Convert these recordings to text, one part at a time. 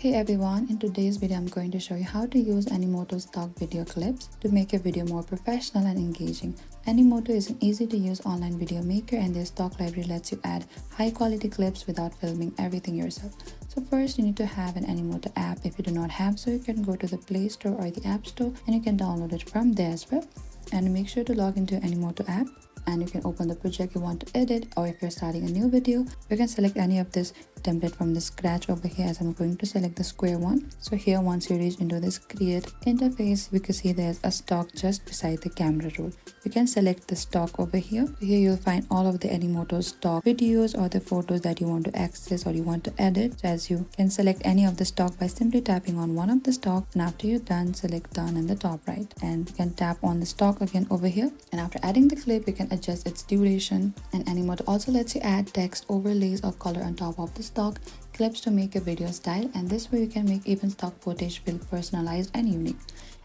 Hey everyone, in today's video I'm going to show you how to use Animoto stock video clips to make your video more professional and engaging. Animoto is an easy to use online video maker and their stock library lets you add high quality clips without filming everything yourself. So first you need to have an Animoto app. If you do not have so, you can go to the Play Store or the App Store and you can download it from there as well. And make sure to log into Animoto app and you can open the project you want to edit, or if you're starting a new video you can select any of this template from the scratch over here, as I'm going to select the square one. So here, once you reach into this create interface, we can see there's a stock just beside the camera roll. You can select the stock over here. Here you'll find all of the Animoto stock videos or the photos that you want to access or you want to edit. So as you can select any of the stock by simply tapping on one of the stock, and after you're done, select done in the top right, and you can tap on the stock again over here, and after adding the clip you can adjust its duration. And Animoto also lets you add text overlays or color on top of the stock clips to make your video style, and this way you can make even stock footage feel personalized and unique.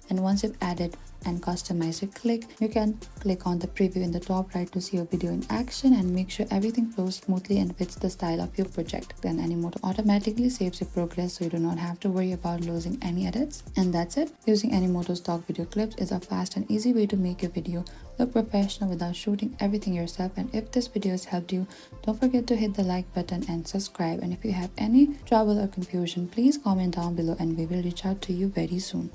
And once you've added and customized your clip, you can click on the preview in the top right to see your video in action and make sure everything flows smoothly and fits the style of your project. Then Animoto automatically saves your progress so you do not have to worry about losing any edits. And that's it. Using Animoto stock video clips is a fast and easy way to make your video look professional without shooting everything yourself. And if this video has helped you, don't forget to hit the like button and subscribe. And if you have any trouble or confusion, please comment down below and we will reach out to you very soon.